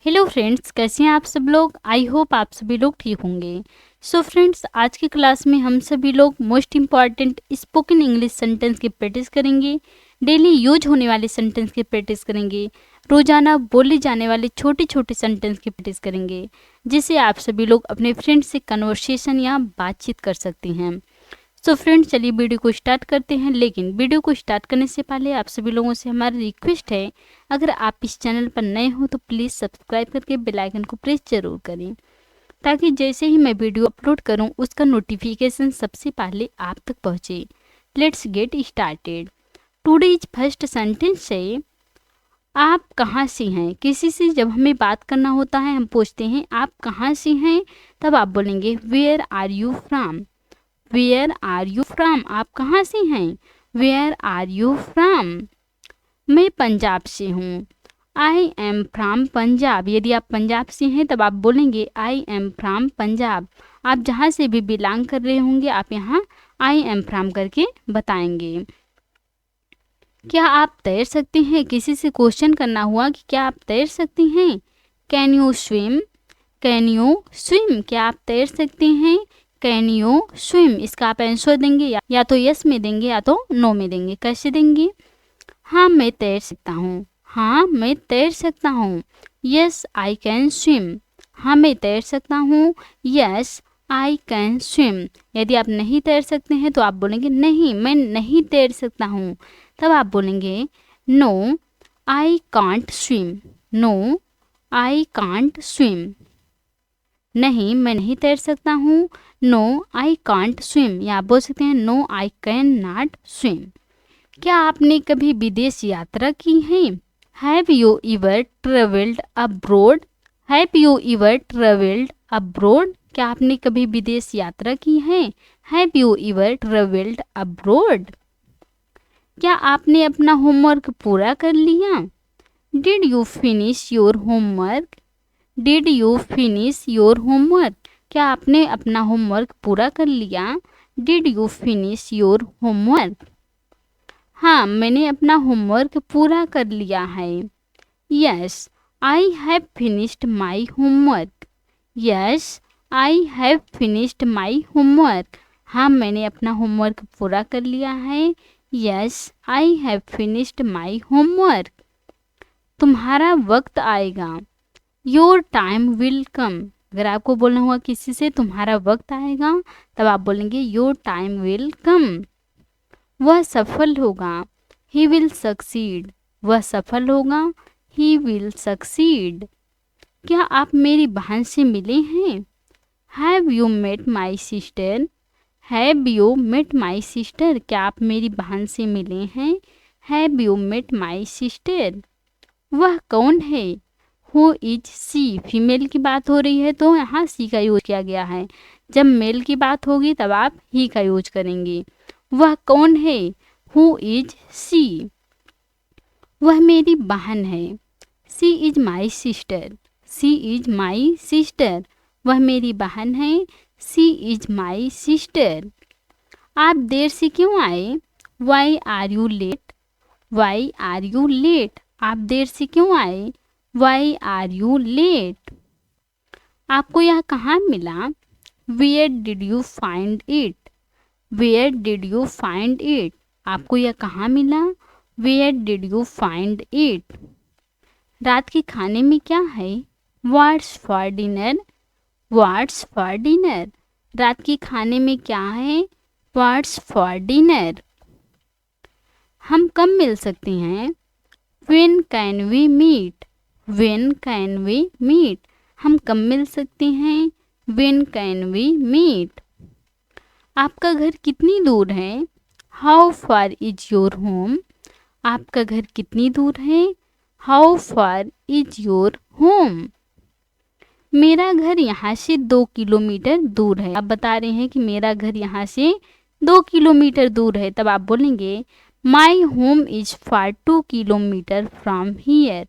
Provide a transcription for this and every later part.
Hello friends, कैसे हैं आप सब लोग। आई होप आप सभी लोग ठीक होंगे। सो फ्रेंड्स, आज की क्लास में हम सभी लोग most important spoken English sentence की प्रैक्टिस करेंगे। डेली यूज होने वाले सेंटेंस की प्रैक्टिस करेंगे। रोजाना बोले जाने वाले छोटे छोटे सेंटेंस की प्रैक्टिस करेंगे, जिससे आप सभी लोग अपने फ्रेंड्स से कन्वर्सेशन या बातचीत कर सकते हैं। सो फ्रेंड्स, चलिए वीडियो को स्टार्ट करते हैं। लेकिन वीडियो को स्टार्ट करने से पहले आप सभी लोगों से हमारी रिक्वेस्ट है, अगर आप इस चैनल पर नए हो तो प्लीज़ सब्सक्राइब करके बेल आइकन को प्रेस जरूर करें, ताकि जैसे ही मैं वीडियो अपलोड करूं उसका नोटिफिकेशन सबसे पहले आप तक पहुंचे। Let's get started. Today's first sentence है, आप कहाँ से हैं। किसी से जब हमें बात करना होता है, हम पूछते हैं आप कहाँ से हैं, तब आप बोलेंगे where are you from. Where are you from, आप कहाँ से हैं। Where are you from. मैं पंजाब से हूँ। I am from Punjab. यदि आप पंजाब से हैं तब आप बोलेंगे आई एम फ्रॉम पंजाब। आप जहाँ से भी बिलोंग कर रहे होंगे आप यहाँ आई एम फ्रॉम करके बताएंगे। क्या आप तैर सकते हैं। किसी से क्वेश्चन करना हुआ कि क्या आप तैर सकती हैं। Can you swim. Can you swim, क्या आप तैर सकते हैं। Can you swim. इसका आप आंसर देंगे या तो यस में देंगे या तो नो में देंगे। कैसे देंगे। हाँ मैं तैर सकता हूँ। हाँ मैं तैर सकता हूँ। Yes I can swim. हाँ मैं तैर सकता हूँ। Yes I can swim. यदि आप नहीं तैर सकते हैं तो आप बोलेंगे नहीं मैं नहीं तैर सकता हूँ, तब आप बोलेंगे no I can't swim. No I can't swim. नहीं मैं नहीं तैर सकता हूँ। No I can't swim. या आप बोल सकते हैं no I can not swim. क्या आपने कभी विदेश यात्रा की है। Have you ever travelled abroad. Have you ever travelled abroad, क्या आपने कभी विदेश यात्रा की है। Have you ever travelled abroad. क्या आपने अपना होमवर्क पूरा कर लिया। Did you finish your homework. Did you finish your homework, क्या आपने अपना होमवर्क पूरा कर लिया। Did you finish your homework. हाँ मैंने अपना होमवर्क पूरा कर लिया है। Yes I have finished my homework. Yes I have finished my homework. हाँ मैंने अपना होमवर्क पूरा कर लिया है। Yes I have finished my homework. तुम्हारा वक्त आएगा। Your time will come. अगर आपको बोलना हुआ किसी से तुम्हारा वक्त आएगा, तब आप बोलेंगे योर टाइम विल कम। वह सफल होगा। He will succeed. वह सफल होगा। He will succeed. क्या आप मेरी बहन से मिले हैं। Have you met my sister. Have you met my sister, क्या आप मेरी बहन से मिले हैं। Have you met my sister. वह कौन है। हु इज सी, फीमेल की बात हो रही है तो यहाँ सी का यूज किया गया है। जब मेल की बात होगी तब आप ही का यूज करेंगे। वह कौन है। Who is she. वह मेरी बहन है। She is my sister. She is my sister, वह मेरी बहन है। She is my sister. आप देर से क्यों आए। Why are you late. Why are you late, आप देर से क्यों आए। Why are you late. आपको यह कहाँ मिला। Where did you find it. Where did you find it, आपको यह कहाँ मिला। Where did you find it. रात के खाने में क्या है। What's for dinner. What's for dinner, रात के खाने में क्या है। What's for dinner. हम कब मिल सकते हैं। When can we meet. When can we meet, हम कब मिल सकते हैं। When can we meet. आपका घर कितनी दूर है। How far is your home. आपका घर कितनी दूर है। How far is your home. मेरा घर यहाँ से 2 किलोमीटर दूर है। आप बता रहे हैं कि मेरा घर यहाँ से 2 किलोमीटर दूर है, तब आप बोलेंगे my home is far 2 kilometre from here.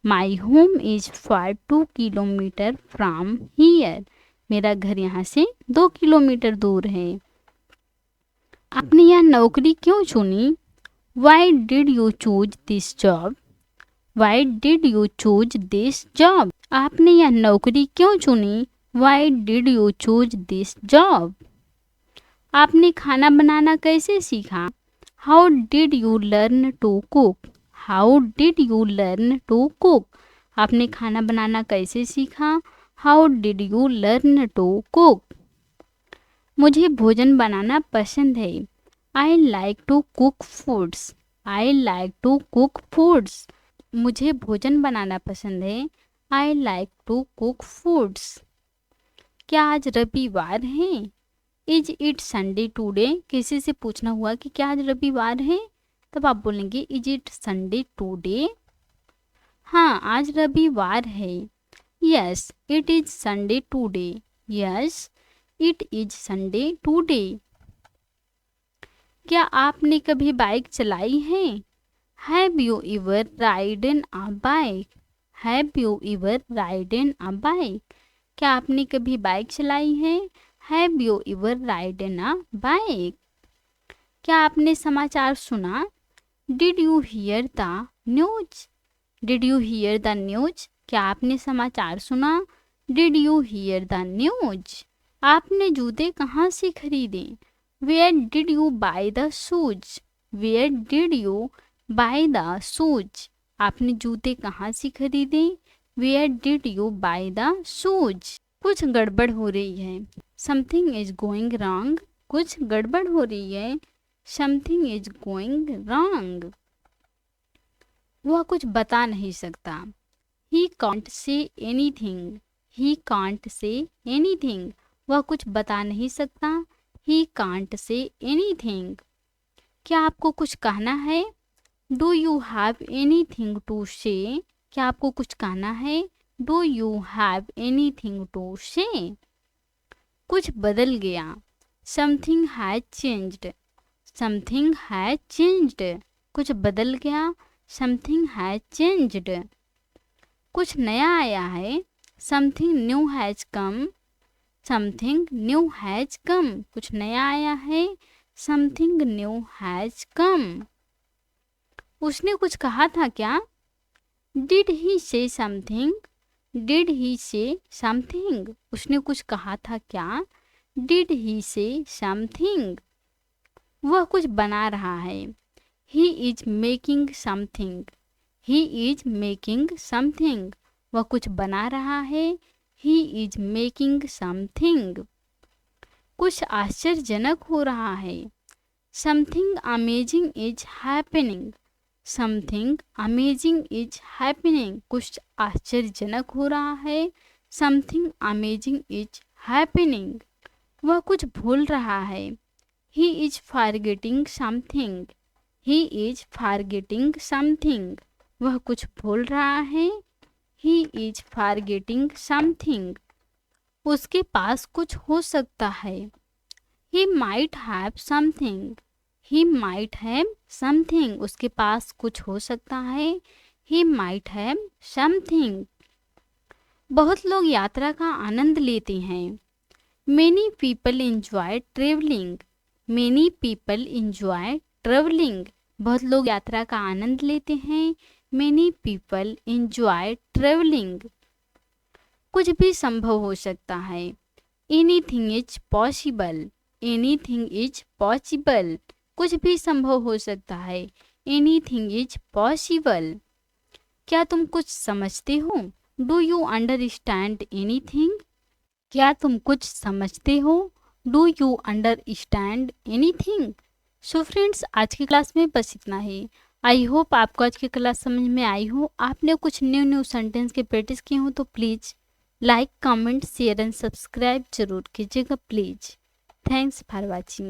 My home is far 2 kilometre from here, मेरा घर यहाँ से 2 किलोमीटर दूर है। आपने यह नौकरी क्यों चुनी। Why did you choose this job. Why did you choose this job, आपने यह नौकरी क्यों चुनी? Why did you choose this job? आपने खाना बनाना कैसे सीखा? How did you learn to cook? How did you learn to cook? आपने खाना बनाना कैसे सीखा? How did you learn to cook? मुझे भोजन बनाना पसंद है। I like to cook foods. I like to cook foods. मुझे भोजन बनाना पसंद है। I like to cook foods. क्या आज रविवार है? Is it Sunday today? किसी से पूछना हुआ कि क्या आज रविवार है, तब आप बोलेंगे इज इट संडे टूडे? हाँ, आज रविवार है। Yes it is Sunday today. Yes it is Sunday today. क्या आपने कभी बाइक चलाई है? Have you ever ridden a bike? Have you ever ridden a bike? क्या आपने कभी बाइक चलाई है? Have you ever ridden a bike? क्या आपने समाचार सुना? Did you here the news? Did you here the news? क्या आपने समाचार सुना? Did you here the news? आपने जूते कहाँ से खरीदे? Where did you buy the shoes? Where did you buy the shoes? आपने जूते कहाँ से खरीदे? Where did you buy the shoes? कुछ गड़बड़ हो रही है। Something is going wrong. कुछ गड़बड़ हो रही है। Something is going wrong. वह कुछ बता नहीं सकता। He can't say anything. He can't say anything. वह कुछ बता नहीं सकता। He can't say anything. क्या आपको कुछ कहना है? Do you have anything to say? क्या आपको कुछ कहना है? Do you have anything to say? कुछ बदल गया। Something has changed. Something has changed. कुछ बदल गया। Something has changed. कुछ नया आया है। Something new has come. Something new has come. कुछ नया आया है। Something new has come. उसने कुछ कहा था क्या? डिड ही से समथिंग? डिड ही से समथिंग? उसने कुछ कहा था क्या? डिड ही से समथिंग? वह कुछ बना रहा है। He is making something. He is making something. वह कुछ बना रहा है। He is making something. कुछ आश्चर्यजनक हो रहा है। Something amazing is happening. Something amazing is happening. कुछ आश्चर्यजनक हो रहा है। Something amazing is happening. वह कुछ भूल रहा है। He is forgetting something. He is forgetting something. वह कुछ भूल रहा है। He is forgetting something. उसके पास कुछ हो सकता है। He might have something. He might have something. उसके पास कुछ हो सकता है। He might have something. बहुत लोग यात्रा का आनंद लेते हैं। Many people enjoy travelling. Many people enjoy travelling. बहुत लोग यात्रा का आनंद लेते हैं। Many people enjoy travelling. कुछ भी संभव हो सकता है। Anything is possible. Anything is possible. कुछ भी संभव हो सकता है। Anything is possible. क्या तुम कुछ समझते हो? Do you understand anything? क्या तुम कुछ समझते हो? Do you understand anything? So friends, आज की क्लास में बस इतना ही। आई होप आपको आज की क्लास समझ में आई हो। आपने कुछ न्यू सेंटेंस के प्रैक्टिस किए हो तो please like, comment, share and subscribe जरूर कीजिएगा प्लीज़। Thanks for watching.